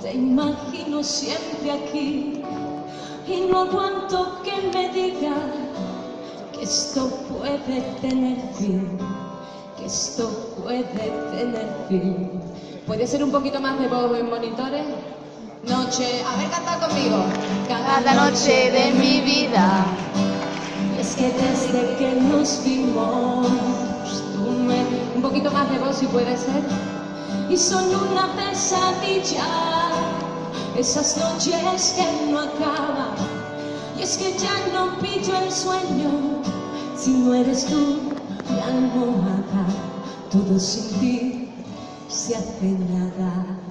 Te imagino siempre aquí y no aguanto que me digas que esto puede tener fin, que esto puede tener fin. ¿Puede ser un poquito más de voz en monitores? Noche, a ver, canta conmigo. Cada noche de mi vida. Y es que desde que nos vimos, un poquito más de voz si puede ser. Y son una pesadilla esas noches que no acaban. Y es que ya no pillo el sueño si no eres tú mi almohada. Todo sin ti se hace nada.